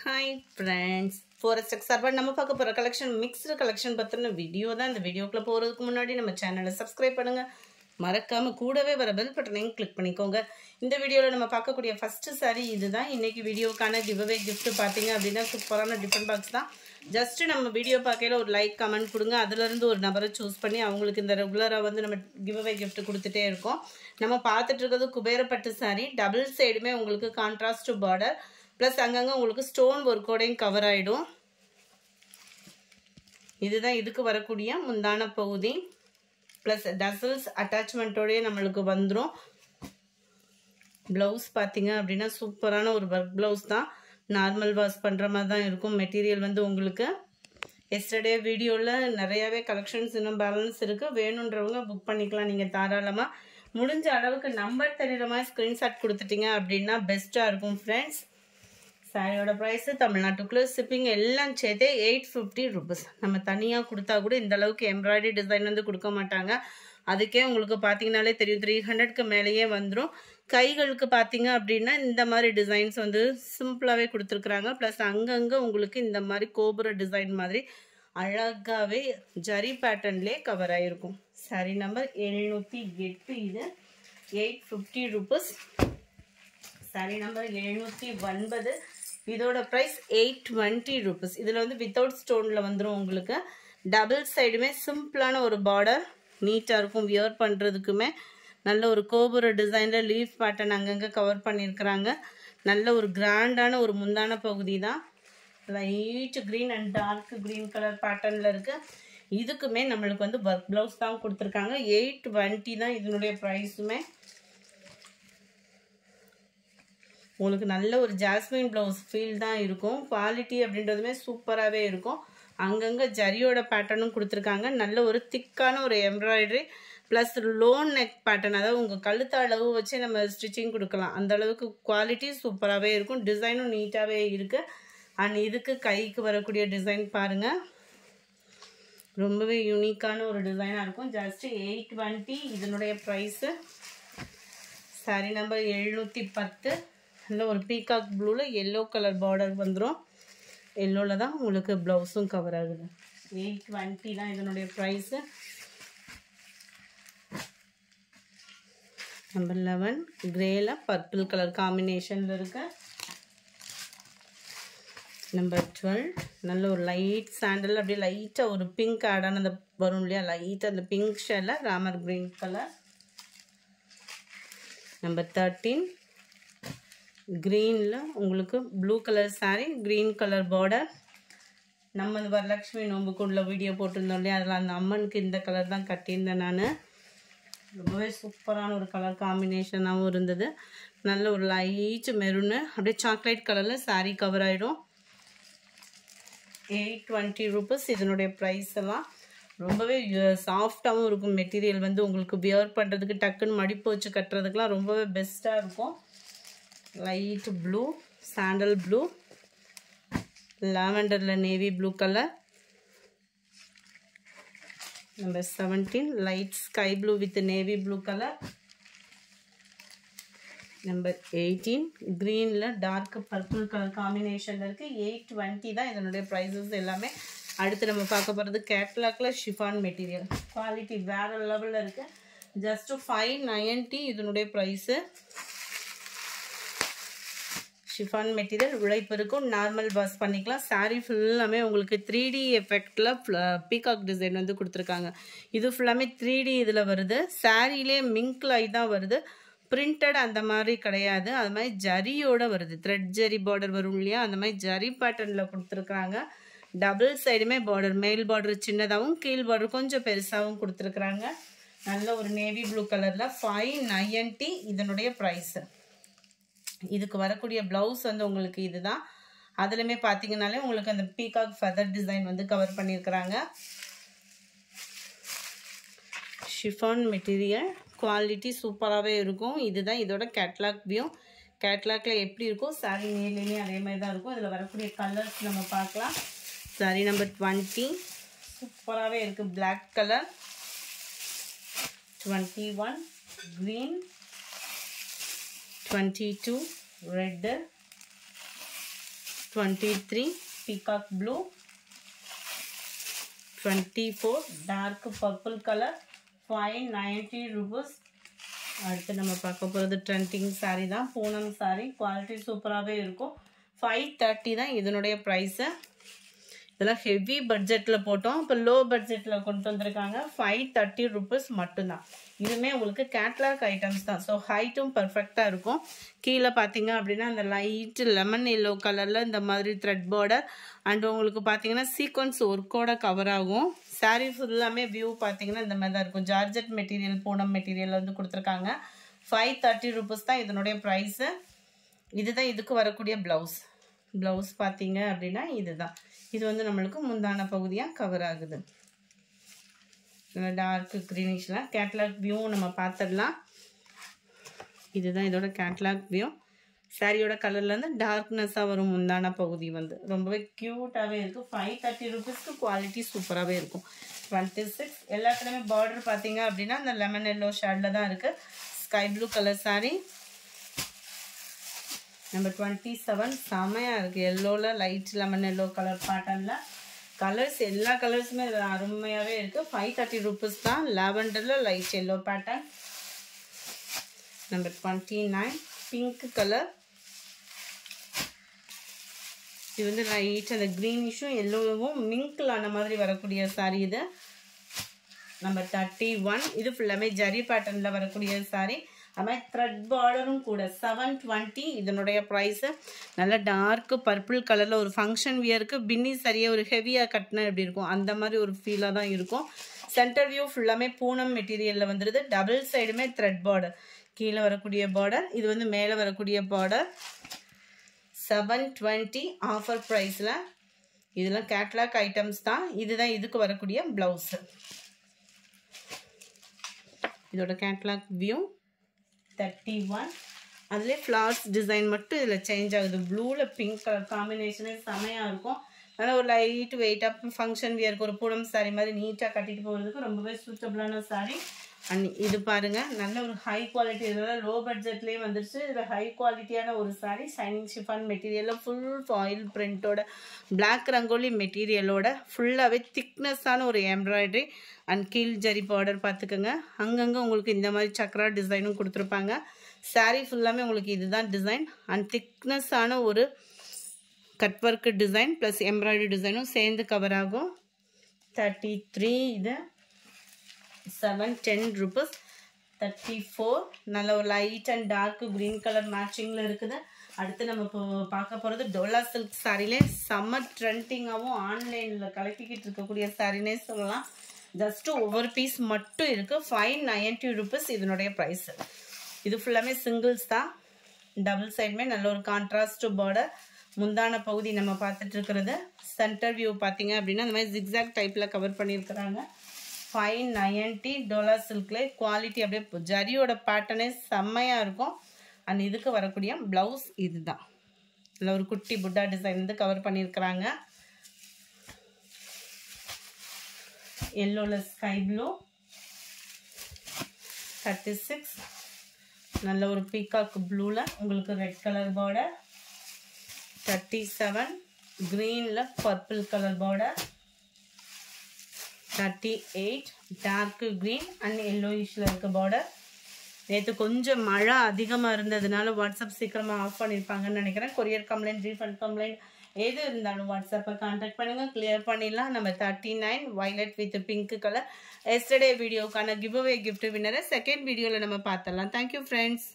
Hi friends, Forest Exarban நம்ம பார்க்க போற கலெக்ஷன் மிக்ஸ்டு கலெக்ஷன் பத்தின வீடியோ தான். இந்த வீடியோக்குள்ள போறதுக்கு முன்னாடி நம்ம சேனலை சப்ஸ்கிரைப் பண்ணுங்க. மறக்காம கூடவே வர பெல் பட்டனையும் கிளிக் பண்ணிக்கோங்க. இந்த வீடியோல நம்ம பார்க்கக்கூடிய ஃபர்ஸ்ட் saree இதுதான். இன்னைக்கு வீடியோக்கான giveaway gift பாத்தீங்க அப்படினா சூப்பரான டிஃபரண்ட் பாக்ஸ் தான். ஜஸ்ட் நம்ம வீடியோ பார்க்கையில ஒரு லைக் கமெண்ட் கொடுங்க. அதுல இருந்து ஒரு நபரை சூஸ் பண்ணி அவங்களுக்கு இந்த ரெகுலரா வந்து நம்ம giveaway gift கொடுத்துட்டே இருக்கோம். நம்ம பார்த்துட்டு இருக்கிறது குபேரப்பட்டு saree. டபுள் சைடுமே உங்களுக்கு கான்ட்ராஸ்ட் border ப்ளஸ் அங்கங்க உங்களுக்கு ஸ்டோன் ஒர்க்கோடையும் கவர் ஆயிடும். இதுதான் இதுக்கு வரக்கூடிய முந்தான பகுதி. ப்ளஸ் டசல்ஸ் அட்டாச்மெண்ட்டோடய நம்மளுக்கு வந்துடும். ப்ளவுஸ் பார்த்தீங்க அப்படின்னா சூப்பரான ஒரு ஒர்க் ப்ளவுஸ் தான். நார்மல் வாஷ் பண்ணுற மாதிரி தான் இருக்கும். மெட்டீரியல் வந்து உங்களுக்கு எஸ்டர்டே வீடியோவில் நிறையாவே கலெக்ஷன்ஸ் இன்னும் பேலன்ஸ் இருக்குது. வேணுன்றவங்க புக் பண்ணிக்கலாம். நீங்கள் தாராளமாக முடிஞ்ச அளவுக்கு நம்பர் தெரிகிற மாதிரி ஸ்க்ரீன்ஷாட் கொடுத்துட்டீங்க அப்படின்னா பெஸ்ட்டாக இருக்கும் ஃப்ரெண்ட்ஸ். சாரியோட ப்ரைஸ் தமிழ்நாட்டுக்குள்ளே ஷிப்பிங் எல்லாம் சேர்த்தே 850 rupees. நம்ம தனியாக கொடுத்தா கூட இந்த அளவுக்கு எம்ப்ராய்டரி டிசைன் வந்து கொடுக்க மாட்டாங்க. அதுக்கே உங்களுக்கு பார்த்தீங்கனாலே தெரியும் 300க்கு மேலேயே வந்துடும். கைகளுக்கு பார்த்தீங்க அப்படின்னா இந்த மாதிரி டிசைன்ஸ் வந்து சிம்பிளாகவே கொடுத்துருக்குறாங்க. ப்ளஸ் அங்கங்கே உங்களுக்கு இந்த மாதிரி கோபுர டிசைன் மாதிரி அழகாகவே ஜரி பேட்டர்ன்லேயே கவர் ஆகிருக்கும். Sorry number 708. இது 850 rupees. Sorry number 709. இதோட ப்ரைஸ் 820 rupees. இதில் வந்து வித்தவுட் ஸ்டோனில் வந்துடும் உங்களுக்கு. டபுள் சைடுமே சிம்பிளான ஒரு பார்டர் நீட்டாக இருக்கும். வியர் பண்ணுறதுக்குமே நல்ல ஒரு கோபுர டிசைனில் லீஃப் பேட்டர்ன் அங்கங்கே கவர் பண்ணியிருக்கிறாங்க. நல்ல ஒரு கிராண்டான ஒரு முந்தான பகுதி தான். Light green and dark green colour பேட்டர்னில் இருக்குது. இதுக்குமே நம்மளுக்கு வந்து ஒர்க் ப்ளவுஸ் தான் கொடுத்துருக்காங்க. 820 தான் இதனுடைய ப்ரைஸுமே. உங்களுக்கு நல்ல ஒரு ஜாஸ்மின் ப்ளவுஸ் ஃபீல் தான் இருக்கும். குவாலிட்டி அப்படின்றதுமே சூப்பராகவே இருக்கும். அங்கங்கே ஜரியோட பேட்டர்னும் கொடுத்துருக்காங்க. நல்ல ஒரு திக்கான ஒரு embroidery plus loan neck pattern, அதாவது உங்கள் கழுத்து அளவு வச்சு நம்ம ஸ்டிச்சிங் கொடுக்கலாம். அந்த அளவுக்கு குவாலிட்டி சூப்பராகவே இருக்கும். டிசைனும் நீட்டாகவே இருக்குது. அண்ட் இதுக்கு கைக்கு வரக்கூடிய டிசைன் பாருங்கள், ரொம்பவே யூனிக்கான ஒரு டிசைனாக இருக்கும். ஜஸ்ட் 820 இதனுடைய ப்ரைஸு. Sorry number 710. நல்ல ஒரு பீகாக் ப்ளூவில் எல்லோ கலர் பார்டர் வந்துடும். எல்லோவில் தான் உங்களுக்கு ப்ளவுஸும் கவர் ஆகுது. 820 தான் இதனுடைய ப்ரைஸு. நம்பர் 11 கிரேல பர்பிள் கலர் காம்பினேஷனில் இருக்கு. நம்பர் 12 நல்ல ஒரு லைட் சாண்டல், அப்படியே லைட்டாக ஒரு பிங்க் ஆடான அந்த வரும் இல்லையா, லைட்டாக அந்த பிங்க் ஷேடில் ராமர் கிரீன் கலர். நம்பர் 13 க்ரீனில் உங்களுக்கு blue colour sari, green colour border. நம்ம இந்த வரலட்சுமி நோம்புக்குள்ள வீடியோ போட்டிருந்தோம் இல்லையா, அதில் அந்த அம்மனுக்கு இந்த கலர் தான் கட்டியிருந்தேன் நான். ரொம்பவே சூப்பரான ஒரு கலர் காம்பினேஷனாகவும் இருந்தது. நல்ல ஒரு லைட் மெரூனு அப்படியே சாக்லேட் கலரில் சாரீ கவர் ஆகிடும். 820 rupees இதனுடைய ப்ரைஸ் எல்லாம். ரொம்பவே சாஃப்டாகவும் இருக்கும். மெட்டீரியல் வந்து உங்களுக்கு வியர் பண்ணுறதுக்கு டக்குன்னு மடிப்பு வச்சு கட்டுறதுக்கெலாம் ரொம்பவே பெஸ்ட்டாக இருக்கும். லைட் ப்ளூ, சாண்டல் ப்ளூ, லாவெண்டரில் navy blue colour. Number 17 light sky blue with navy blue colour. Number 18 க்ரீனில் டார்க் பர்பிள் கலர் காம்பினேஷனில் இருக்குது. 820 தான் இதனுடைய ப்ரைஸஸ் எல்லாமே. அடுத்து நம்ம பார்க்க போகிறது கேட்லாக்ல ஷிஃபான் மெட்டீரியல். குவாலிட்டி வேறு லெவலில் இருக்குது. ஜஸ்ட்டு 590 இதனுடைய ப்ரைஸு. ஷிஃபான் மெட்டீரியல் உழைப்பு இருக்கும். நார்மல் வாஷ் பண்ணிக்கலாம். சாரீ ஃபுல்லாமே உங்களுக்கு 3D எஃபெக்டில் பீகாக் டிசைன் வந்து கொடுத்துருக்காங்க. இது ஃபுல்லாமே 3D இதில் வருது. சாரீலே மிங்க்லாய் தான் வருது. பிரிண்டட் அந்த மாதிரி கிடையாது. அது மாதிரி ஜரியோட வருது. த்ரெட் ஜரி பார்டர் வரும் இல்லையா, அந்த மாதிரி ஜரி பேட்டர்னில் கொடுத்துருக்குறாங்க. டபுள் சைடுமே பார்டர், மேல் பார்டர் சின்னதாகவும் கீழ் பார்டர் கொஞ்சம் பெருசாகவும் கொடுத்துருக்குறாங்க. நல்ல ஒரு நேவி ப்ளூ கலரில் 590 இதனுடைய ப்ரைஸு. இதுக்கு வரக்கூடிய ப்ளவுஸ் வந்து உங்களுக்கு இதுதான். அதுலேயுமே பார்த்தீங்கன்னாலே உங்களுக்கு அந்த பீகாக் ஃபெதர் டிசைன் வந்து கவர் பண்ணியிருக்கிறாங்க. ஷிஃபான் மெட்டீரியல் குவாலிட்டி சூப்பராகவே இருக்கும். இதுதான் இதோட கேட்லாக் வியூ. கேட்லாக்ல எப்படி இருக்கும் சாரீ நேர்லேயும் அதே மாதிரி தான் இருக்கும். இதில் வரக்கூடிய கலர்ஸ் நம்ம பார்க்கலாம். சாரீ நம்பர் 20 சூப்பராகவே இருக்குது. Black colour. 21 green, 22 red, 23 peacock blue, 24 dark purple color, 590 rupees. அடுத்து நம்ம பார்க்க போகிறது ட்ரெண்டிங் சாரீ தான், பூனம் சாரீ. குவாலிட்டி சூப்பராகவே இருக்கும். 530 தான் இதனுடைய ப்ரைஸு. இதெல்லாம் ஹெவி பட்ஜெட்டில் போட்டோம், இப்போ லோ பட்ஜெட்டில் கொண்டு வந்திருக்காங்க. 530 rupees மட்டும்தான். இதுவுமே உங்களுக்கு கேட்லாக் ஐட்டம்ஸ் தான். ஸோ ஹைட்டும் பர்ஃபெக்டாக இருக்கும். கீழே பார்த்தீங்க அப்படின்னா அந்த லைட்டு லெமன் எல்லோ கலரில் இந்த மாதிரி த்ரெட் பார்டர் அண்ட் உங்களுக்கு பார்த்தீங்கன்னா சீக்வன்ஸ் ஒர்க்கோட கவர் ஆகும். சாரீ ஃபுல்லாமே வியூ பார்த்தீங்கன்னா இந்த மாதிரி தான் இருக்கும். ஜார்ஜெட் மெட்டீரியல், பூனம் மெட்டீரியல் வந்து கொடுத்துருக்காங்க. 530 rupees தான் இதனுடைய ப்ரைஸு. இதுதான் இதுக்கு வரக்கூடிய ப்ளவுஸ். ப்ளவுஸ் பார்த்தீங்க அப்படின்னா இதுதான். இது வந்து நம்மளுக்கு முந்தான பகுதியாக கவர் ஆகுது. டார்க் க்ரீனிஷ்லாம் கேட்லாக் வியூ நம்ம பார்த்துடலாம். இதுதான் இதோட கேட்லாக் வியூ. சாரியோட கலர்லேருந்து டார்க்னஸாக வரும் முந்தான பகுதி வந்து ரொம்பவே க்யூட்டாகவே இருக்குது. 530 rupeesக்கு குவாலிட்டி சூப்பராகவே இருக்கும். 26 எல்லாத்துலேயுமே பார்டர் பார்த்தீங்க அப்படின்னா அந்த லெமன் எல்லோ ஷேடில் தான் இருக்குது. Sky blue colour sari. Number 27 செமையாக இருக்குது. எல்லோவில் லைட் லெமன் எல்லோ கலர் பேட்டர்னில். கலர்ஸ் எல்லா கலர்ஸுமே அருமையாகவே இருக்குது. 530 rupees தான். லாவெண்டரில் light yellow pattern. Number 29 pink colour. இது வந்து லைட் அந்த க்ரீனிஷும் எல்லோவும் மிங்கிள் ஆன மாதிரி வரக்கூடிய சாரீ இது. நம்பர் 31 இது ஃபுல்லாமே ஜரி பேட்டர்னில் வரக்கூடிய சாரீ. அது மாதிரி த்ரெட் பார்டரும் கூட. 720 இதனுடைய ப்ரைஸு. நல்லா டார்க்கு பர்பிள் கலரில் ஒரு ஃபங்க்ஷன் வியருக்கு பின்னி சரியாக ஒரு ஹெவியாக கட்டினா எப்படி இருக்கும் அந்த மாதிரி ஒரு ஃபீலாக தான் இருக்கும். சென்டர் வியூ ஃபுல்லாமே பூனம் மெட்டீரியலில் வந்துடுது. டபுள் சைடுமே த்ரெட் பார்டர். கீழே வரக்கூடிய பார்டர், இது வந்து மேலே வரக்கூடிய பார்டர். 720 ஆஃபர் ப்ரைஸில். இதெல்லாம் கேட்லாக் ஐட்டம்ஸ் தான். இதுதான் இதுக்கு வரக்கூடிய ப்ளவுஸு. இதோட கேட்லாக் வியூ 31. அதுலேயே ஃப்ளார்ஸ் டிசைன் மட்டும் இதில் சேஞ்ச் ஆகுது. ப்ளூவில் பிங்க் கலர் காம்பினேஷனே செமையாக இருக்கும். அதனால் ஒரு லைட் வெயிட்டாக ஃபங்க்ஷன் வியருக்கு ஒரு பூனம் சாரீ மாதிரி நீட்டாக கட்டிட்டு போகிறதுக்கு ரொம்பவே சூட்டபுளான சாரீ. அண்ட் இது பாருங்கள், நல்ல ஒரு ஹை குவாலிட்டி. இதெல்லாம் லோ பட்ஜெட்லேயே வந்துருச்சு. இதில் ஹை குவாலிட்டியான ஒரு சாரீ. ஷைனிங் ஷிஃபான் மெட்டீரியலில் ஃபுல் ஃபாயில் பிரிண்டோட பிளாக் ரங்கோலி மெட்டீரியலோட ஃபுல்லாகவே திக்னஸ்ஸான ஒரு எம்ப்ராய்டரி அண்ட் கீழ் ஜரி பார்டர் பார்த்துக்கோங்க. அங்கங்கே உங்களுக்கு இந்த மாதிரி சக்ரா டிசைனும் கொடுத்துருப்பாங்க. சாரீ ஃபுல்லாமே உங்களுக்கு இதுதான் டிசைன் அண்ட் திக்னஸ்ஸான ஒரு cut work design plus embroidery டிசைனும் சேர்ந்து கவர் ஆகும். 33 இது 710 rupees. 34 நல்ல ஒரு light and dark green colour மேட்சிங்கில் இருக்குது. அடுத்து நம்ம இப்போ பார்க்க போகிறது டோலா சில்க் சாரிலே செம்ம ட்ரெண்டிங்காகவும் ஆன்லைனில் கலக்கிக்கிட்டு இருக்கக்கூடிய சாரினே சொல்லலாம். ஜஸ்ட்டு ஒவ்வொரு பீஸ் மட்டும் இருக்குது. 590 rupees இதனுடைய ப்ரைஸு. இது ஃபுல்லாமே சிங்கிள்ஸ் தான். டபுள் சைடுமே நல்ல ஒரு கான்ட்ராஸ்ட் பார்டர். முந்தான பகுதி நம்ம பார்த்துட்டு இருக்கிறது. சென்டர் வியூ பார்த்தீங்க அப்படின்னா இந்த மாதிரி ஜிக்ஸாக் டைப்பில் கவர் பண்ணியிருக்கிறாங்க. 590 டோலா சில்க்ல. குவாலிட்டி அப்படியே ஜரியோட பேட்டர்னே செம்மையாக இருக்கும். அண்ட் இதுக்கு வரக்கூடிய ப்ளவுஸ் இதுதான். இதில் ஒரு குட்டி புட்டா டிசைன் வந்து கவர் பண்ணியிருக்கிறாங்க. எல்லோவில் ஸ்கை ப்ளூ. 36 நல்ல ஒரு பீகாக் ப்ளூவில் உங்களுக்கு ரெட் கலர் பார்டர். 37 க்ரீனில் purple colour border. 38 dark green and எல்லோயிஷில் இருக்க பார்டர். நேற்று கொஞ்சம் மழை அதிகமாக இருந்ததுனால வாட்ஸ்அப் சீக்கிரமாக ஆஃப் பண்ணியிருப்பாங்கன்னு நினைக்கிறேன். கொரியர் கம்ப்ளைண்ட், ரீஃபண்ட் கம்ப்ளைண்ட் எது இருந்தாலும் வாட்ஸ்அப்பை கான்டாக்ட் பண்ணுங்கள், கிளியர் பண்ணிடலாம். நம்ம 39 violet with pink colour yesterday வீடியோக்கான கிவ் அவே கிஃப்ட் வின்னரை செகண்ட் வீடியோவில் நம்ம பார்த்துடலாம். Thank you friends.